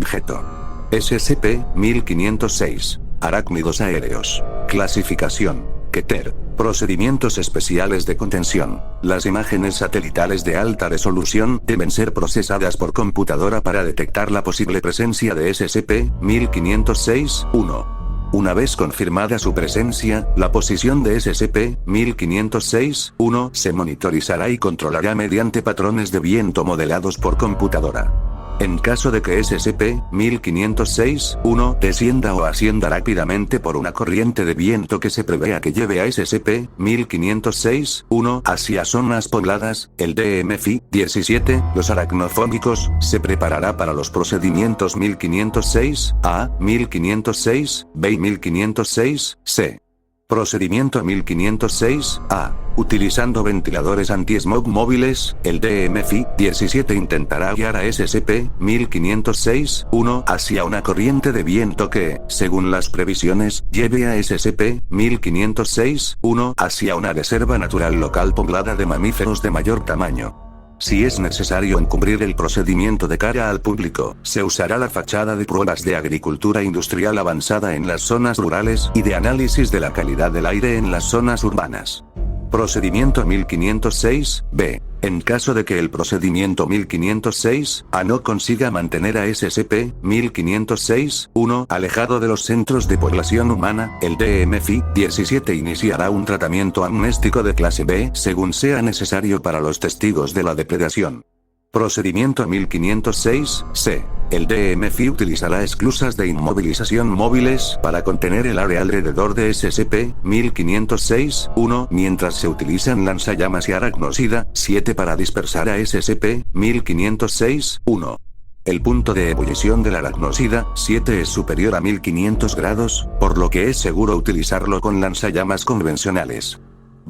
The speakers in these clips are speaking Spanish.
objeto. SCP-1506. Arácnidos aéreos. Clasificación: Keter. Procedimientos especiales de contención. Las imágenes satelitales de alta resolución deben ser procesadas por computadora para detectar la posible presencia de SCP-1506-1. Una vez confirmada su presencia, la posición de SCP-1506-1 se monitorizará y controlará mediante patrones de viento modelados por computadora. En caso de que SCP-1506-1 descienda o ascienda rápidamente por una corriente de viento que se prevea que lleve a SCP-1506-1 hacia zonas pobladas, el DMFI-17, los aracnofóbicos, se preparará para los procedimientos 1506-A, 1506-B y 1506-C. Procedimiento 1506-A. Utilizando ventiladores anti-smog móviles, el DMFI-17 intentará guiar a SCP-1506-1 hacia una corriente de viento que, según las previsiones, lleve a SCP-1506-1 hacia una reserva natural local poblada de mamíferos de mayor tamaño. Si es necesario encubrir el procedimiento de cara al público, se usará la fachada de pruebas de agricultura industrial avanzada en las zonas rurales y de análisis de la calidad del aire en las zonas urbanas. Procedimiento 1506-B. En caso de que el procedimiento 1506-A no consiga mantener a SCP-1506-1 alejado de los centros de población humana, el DMFI-17 iniciará un tratamiento amnéstico de clase B según sea necesario para los testigos de la depredación. Procedimiento 1506-C. El DMFI utilizará esclusas de inmovilización móviles para contener el área alrededor de SCP-1506-1 mientras se utilizan lanzallamas y aracnocida-7 para dispersar a SCP-1506-1. El punto de ebullición del aracnocida-7 es superior a 1500 grados, por lo que es seguro utilizarlo con lanzallamas convencionales.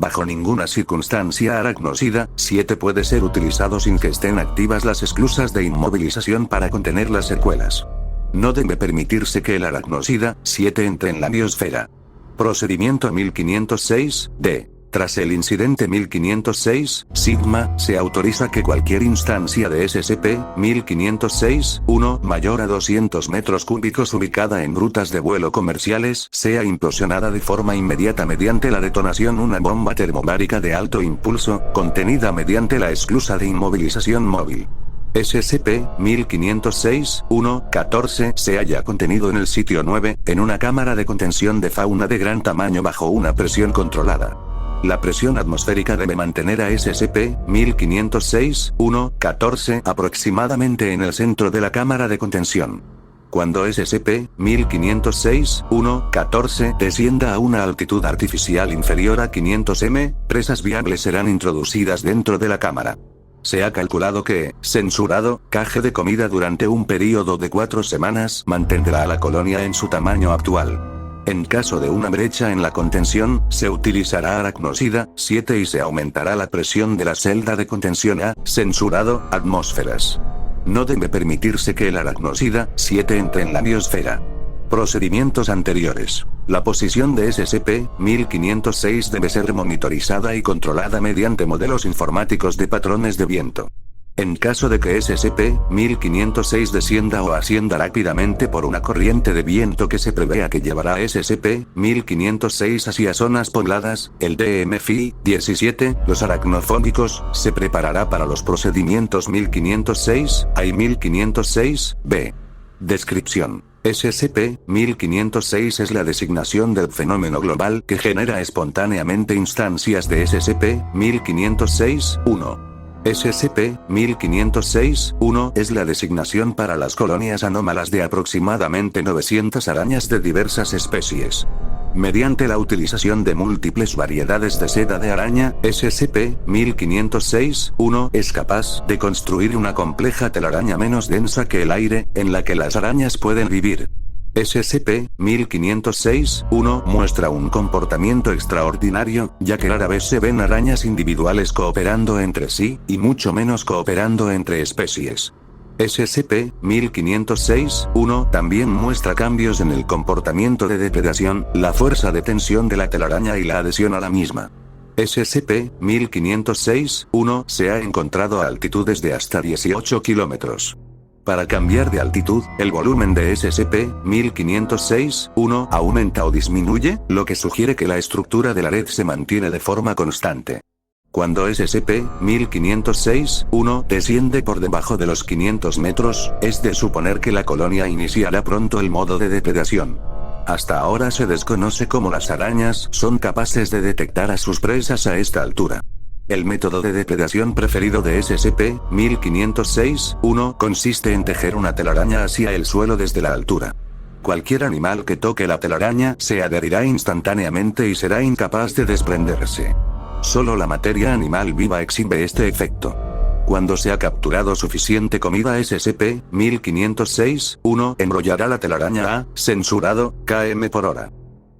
Bajo ninguna circunstancia aracnocida-7 puede ser utilizado sin que estén activas las esclusas de inmovilización para contener las secuelas. No debe permitirse que el aracnocida-7 entre en la biosfera. Procedimiento 1506-D. Tras el incidente 1506-Sigma, se autoriza que cualquier instancia de SCP-1506-1 mayor a 200 metros cúbicos ubicada en rutas de vuelo comerciales sea implosionada de forma inmediata mediante la detonación una bomba termobárica de alto impulso, contenida mediante la esclusa de inmovilización móvil. SCP-1506-1-14 se halla contenido en el sitio 9, en una cámara de contención de fauna de gran tamaño bajo una presión controlada. La presión atmosférica debe mantener a SCP-1506-1-14 aproximadamente en el centro de la cámara de contención. Cuando SCP-1506-1-14 descienda a una altitud artificial inferior a 500 m, presas viables serán introducidas dentro de la cámara. Se ha calculado que, censurado, caje de comida durante un período de 4 semanas mantendrá a la colonia en su tamaño actual. En caso de una brecha en la contención, se utilizará aracnocida-7 y se aumentará la presión de la celda de contención a, censurado, atmósferas. No debe permitirse que el aracnocida-7 entre en la biosfera. Procedimientos anteriores. La posición de SCP-1506 debe ser monitorizada y controlada mediante modelos informáticos de patrones de viento. En caso de que SCP-1506 descienda o ascienda rápidamente por una corriente de viento que se prevea que llevará a SCP-1506 hacia zonas pobladas, el DMFI-17, los aracnofóbicos, se preparará para los procedimientos 1506-A y 1506-B. Descripción. SCP-1506 es la designación del fenómeno global que genera espontáneamente instancias de SCP-1506-1. SCP-1506-1 es la designación para las colonias anómalas de aproximadamente 900 arañas de diversas especies. Mediante la utilización de múltiples variedades de seda de araña, SCP-1506-1 es capaz de construir una compleja telaraña menos densa que el aire, en la que las arañas pueden vivir. SCP-1506-1 muestra un comportamiento extraordinario, ya que rara vez se ven arañas individuales cooperando entre sí, y mucho menos cooperando entre especies. SCP-1506-1 también muestra cambios en el comportamiento de depredación, la fuerza de tensión de la telaraña y la adhesión a la misma. SCP-1506-1 se ha encontrado a altitudes de hasta 18 kilómetros. Para cambiar de altitud, el volumen de SCP-1506-1 aumenta o disminuye, lo que sugiere que la estructura de la red se mantiene de forma constante. Cuando SCP-1506-1 desciende por debajo de los 500 metros, es de suponer que la colonia iniciará pronto el modo de depredación. Hasta ahora se desconoce cómo las arañas son capaces de detectar a sus presas a esta altura. El método de depredación preferido de SCP-1506-1 consiste en tejer una telaraña hacia el suelo desde la altura. Cualquier animal que toque la telaraña se adherirá instantáneamente y será incapaz de desprenderse. Solo la materia animal viva exhibe este efecto. Cuando se ha capturado suficiente comida, SCP-1506-1 enrollará la telaraña a censurado km por hora.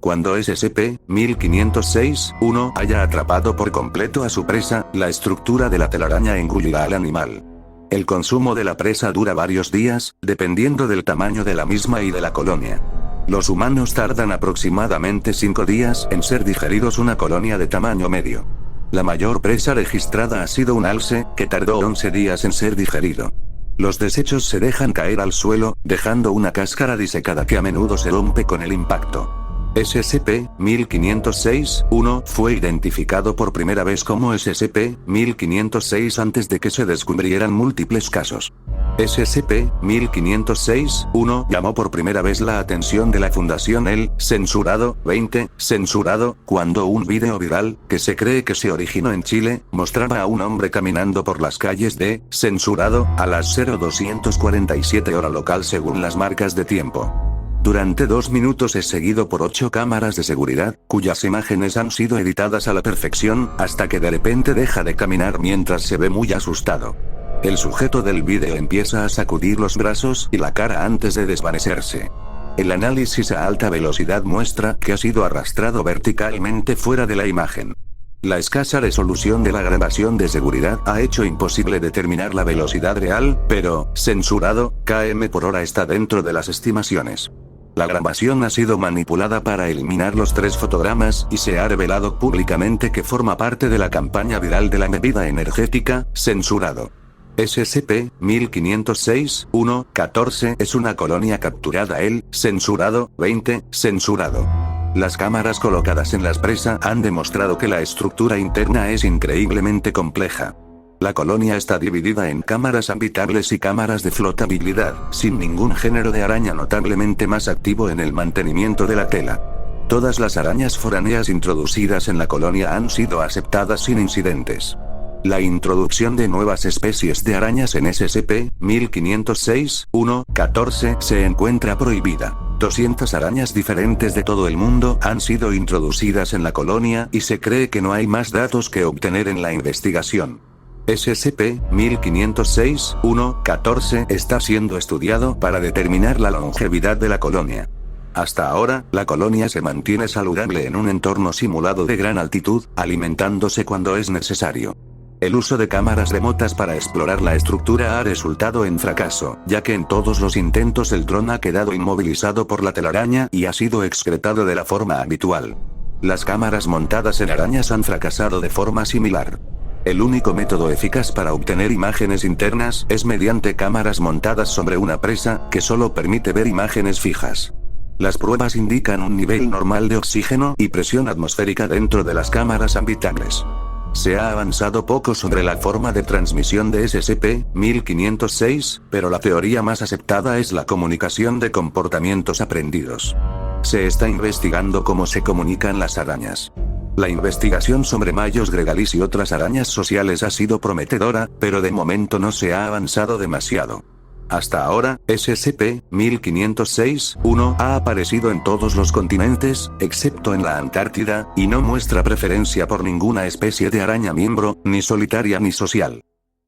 Cuando SCP-1506-1 haya atrapado por completo a su presa, la estructura de la telaraña engullirá al animal. El consumo de la presa dura varios días, dependiendo del tamaño de la misma y de la colonia. Los humanos tardan aproximadamente 5 días en ser digeridos una colonia de tamaño medio. La mayor presa registrada ha sido un alce, que tardó 11 días en ser digerido. Los desechos se dejan caer al suelo, dejando una cáscara disecada que a menudo se rompe con el impacto. SCP-1506-1 fue identificado por primera vez como SCP-1506 antes de que se descubrieran múltiples casos. SCP-1506-1 llamó por primera vez la atención de la Fundación El Censurado 20 Censurado, cuando un vídeo viral, que se cree que se originó en Chile, mostraba a un hombre caminando por las calles de Censurado a las 0247 hora local según las marcas de tiempo. Durante 2 minutos es seguido por 8 cámaras de seguridad, cuyas imágenes han sido editadas a la perfección, hasta que de repente deja de caminar mientras se ve muy asustado. El sujeto del vídeo empieza a sacudir los brazos y la cara antes de desvanecerse. El análisis a alta velocidad muestra que ha sido arrastrado verticalmente fuera de la imagen. La escasa resolución de la grabación de seguridad ha hecho imposible determinar la velocidad real, pero, censurado, km por hora está dentro de las estimaciones. La grabación ha sido manipulada para eliminar los 3 fotogramas y se ha revelado públicamente que forma parte de la campaña viral de la bebida energética, censurado. SCP-1506-1-14 es una colonia capturada El Censurado 20 Censurado. Las cámaras colocadas en la presa han demostrado que la estructura interna es increíblemente compleja. La colonia está dividida en cámaras habitables y cámaras de flotabilidad, sin ningún género de araña notablemente más activo en el mantenimiento de la tela. Todas las arañas foráneas introducidas en la colonia han sido aceptadas sin incidentes. La introducción de nuevas especies de arañas en SCP-1506-1-14 se encuentra prohibida. 200 arañas diferentes de todo el mundo han sido introducidas en la colonia y se cree que no hay más datos que obtener en la investigación. SCP-1506-1-14 está siendo estudiado para determinar la longevidad de la colonia. Hasta ahora, la colonia se mantiene saludable en un entorno simulado de gran altitud, alimentándose cuando es necesario. El uso de cámaras remotas para explorar la estructura ha resultado en fracaso, ya que en todos los intentos el dron ha quedado inmovilizado por la telaraña y ha sido excretado de la forma habitual. Las cámaras montadas en arañas han fracasado de forma similar. El único método eficaz para obtener imágenes internas es mediante cámaras montadas sobre una presa, que solo permite ver imágenes fijas. Las pruebas indican un nivel normal de oxígeno y presión atmosférica dentro de las cámaras habitables. Se ha avanzado poco sobre la forma de transmisión de SCP-1506, pero la teoría más aceptada es la comunicación de comportamientos aprendidos. Se está investigando cómo se comunican las arañas. La investigación sobre Mayos gregalis y otras arañas sociales ha sido prometedora, pero de momento no se ha avanzado demasiado. Hasta ahora, SCP-1506-1 ha aparecido en todos los continentes, excepto en la Antártida, y no muestra preferencia por ninguna especie de araña miembro, ni solitaria ni social.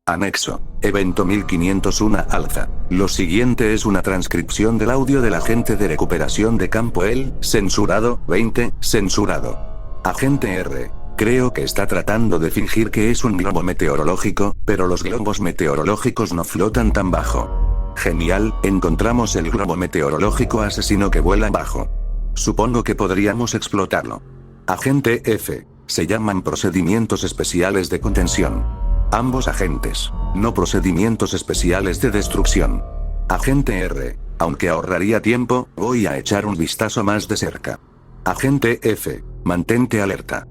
Anexo. Evento 1501 Alza. Lo siguiente es una transcripción del audio del agente de recuperación de campo El Censurado 20 Censurado. Agente R. Creo que está tratando de fingir que es un globo meteorológico, pero los globos meteorológicos no flotan tan bajo. Genial, encontramos el globo meteorológico asesino que vuela bajo. Supongo que podríamos explotarlo. Agente F. Se llaman procedimientos especiales de contención. Ambos agentes. No procedimientos especiales de destrucción. Agente R. Aunque ahorraría tiempo, voy a echar un vistazo más de cerca. Agente F. Mantente alerta.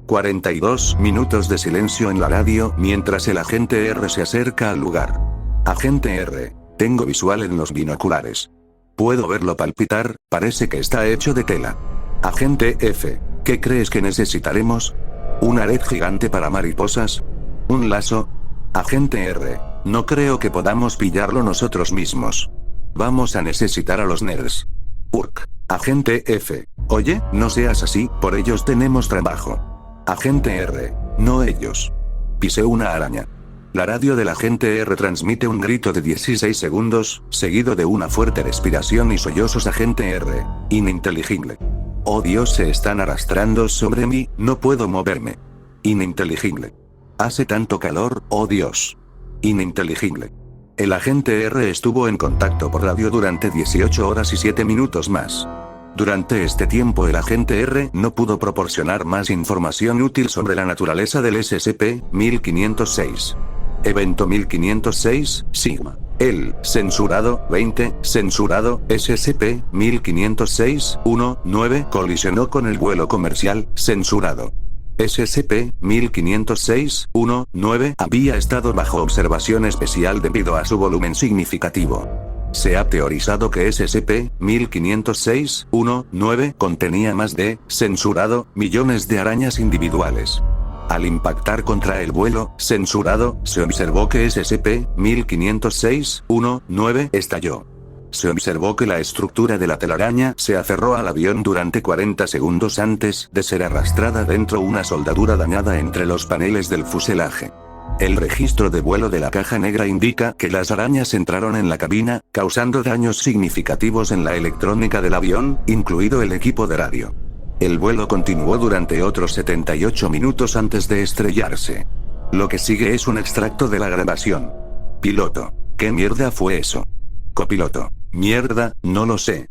42 minutos de silencio en la radio mientras el agente R se acerca al lugar. Agente R. Tengo visual en los binoculares. Puedo verlo palpitar, parece que está hecho de tela. Agente F. ¿Qué crees que necesitaremos? ¿Una red gigante para mariposas? ¿Un lazo? Agente R. No creo que podamos pillarlo nosotros mismos. Vamos a necesitar a los nerds. Urk. Agente F. Oye, no seas así, por ellos tenemos trabajo. Agente R. No ellos. Pisé una araña. La radio del agente R transmite un grito de 16 segundos, seguido de una fuerte respiración y sollozos. Agente R. Ininteligible. Oh Dios, se están arrastrando sobre mí, no puedo moverme. Ininteligible. Hace tanto calor, oh Dios. Ininteligible. El agente R estuvo en contacto por radio durante 18 horas y 7 minutos más. Durante este tiempo el agente R no pudo proporcionar más información útil sobre la naturaleza del SCP-1506. Evento 1506, Sigma. El censurado 20, censurado SCP-1506-19 colisionó con el vuelo comercial censurado. SCP-1506-19 había estado bajo observación especial debido a su volumen significativo. Se ha teorizado que SCP-1506-19 contenía más de, censurado, millones de arañas individuales. Al impactar contra el vuelo censurado, se observó que SCP-1506-19 estalló. Se observó que la estructura de la telaraña se aferró al avión durante 40 segundos antes de ser arrastrada dentro una soldadura dañada entre los paneles del fuselaje. El registro de vuelo de la caja negra indica que las arañas entraron en la cabina, causando daños significativos en la electrónica del avión, incluido el equipo de radio. El vuelo continuó durante otros 78 minutos antes de estrellarse. Lo que sigue es un extracto de la grabación. Piloto. ¿Qué mierda fue eso? Copiloto. Mierda, no lo sé.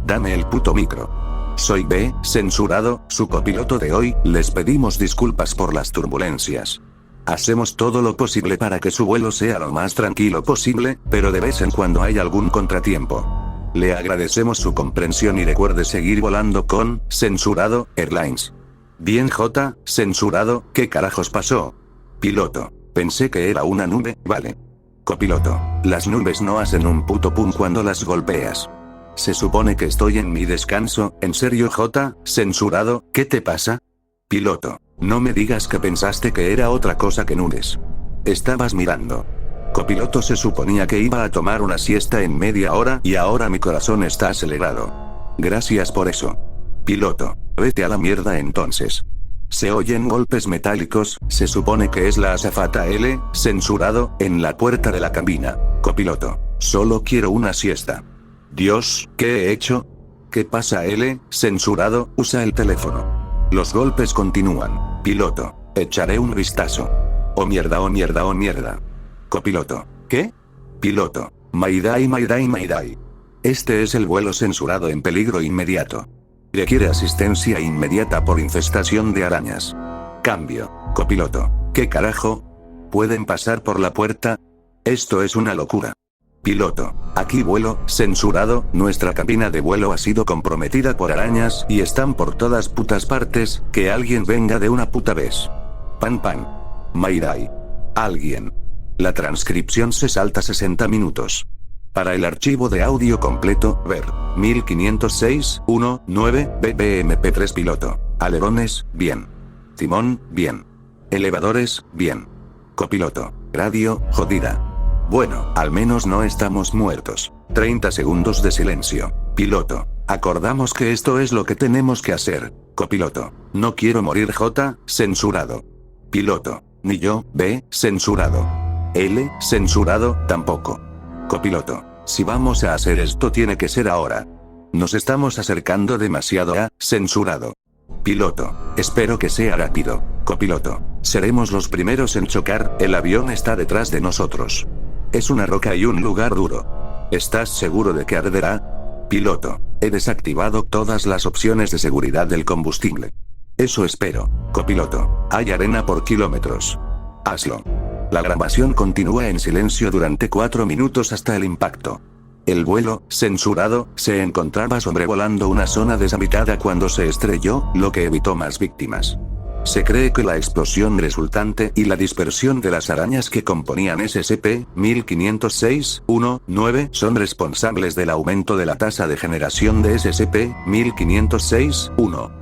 Dame el puto micro. Soy B, censurado, su copiloto de hoy, les pedimos disculpas por las turbulencias. Hacemos todo lo posible para que su vuelo sea lo más tranquilo posible, pero de vez en cuando hay algún contratiempo. Le agradecemos su comprensión y recuerde seguir volando con, censurado, Airlines. Bien J, censurado, ¿qué carajos pasó? Piloto. Pensé que era una nube, vale. Copiloto. Las nubes no hacen un puto pum cuando las golpeas. Se supone que estoy en mi descanso, ¿en serio J, censurado, qué te pasa? Piloto. No me digas que pensaste que era otra cosa que nubes. Estabas mirando. Copiloto, se suponía que iba a tomar una siesta en media hora y ahora mi corazón está acelerado. Gracias por eso. Piloto. Vete a la mierda entonces. Se oyen golpes metálicos, se supone que es la azafata L, censurado, en la puerta de la cabina. Copiloto. Solo quiero una siesta. Dios, ¿qué he hecho? ¿Qué pasa L, censurado? Usa el teléfono. Los golpes continúan. Piloto. Echaré un vistazo. Oh mierda, oh mierda, oh mierda. Copiloto. ¿Qué? Piloto. Mayday, Mayday, Mayday. Este es el vuelo censurado en peligro inmediato. Requiere asistencia inmediata por infestación de arañas. Cambio. Copiloto. ¿Qué carajo? ¿Pueden pasar por la puerta? Esto es una locura. Piloto. Aquí vuelo, censurado, nuestra cabina de vuelo ha sido comprometida por arañas y están por todas putas partes, que alguien venga de una puta vez. Pan pan. Mayday. Alguien. La transcripción se salta 60 minutos. Para el archivo de audio completo, ver 1506-19 BBMP3. Piloto. Alerones, bien. Timón, bien. Elevadores, bien. Copiloto. Radio, jodida. Bueno, al menos no estamos muertos. 30 segundos de silencio. Piloto. Acordamos que esto es lo que tenemos que hacer. Copiloto. No quiero morir J, censurado. Piloto. Ni yo, B, censurado. L, censurado, tampoco. Copiloto. Si vamos a hacer esto tiene que ser ahora. Nos estamos acercando demasiado a, censurado. Piloto. Espero que sea rápido. Copiloto. Seremos los primeros en chocar, el avión está detrás de nosotros. Es una roca y un lugar duro. ¿Estás seguro de que arderá? Piloto. He desactivado todas las opciones de seguridad del combustible. Eso espero. Copiloto. Hay arena por kilómetros. Hazlo. La grabación continúa en silencio durante 4 minutos hasta el impacto. El vuelo, censurado, se encontraba sobrevolando una zona deshabitada cuando se estrelló, lo que evitó más víctimas. Se cree que la explosión resultante y la dispersión de las arañas que componían SCP-1506-19 son responsables del aumento de la tasa de generación de SCP-1506-1.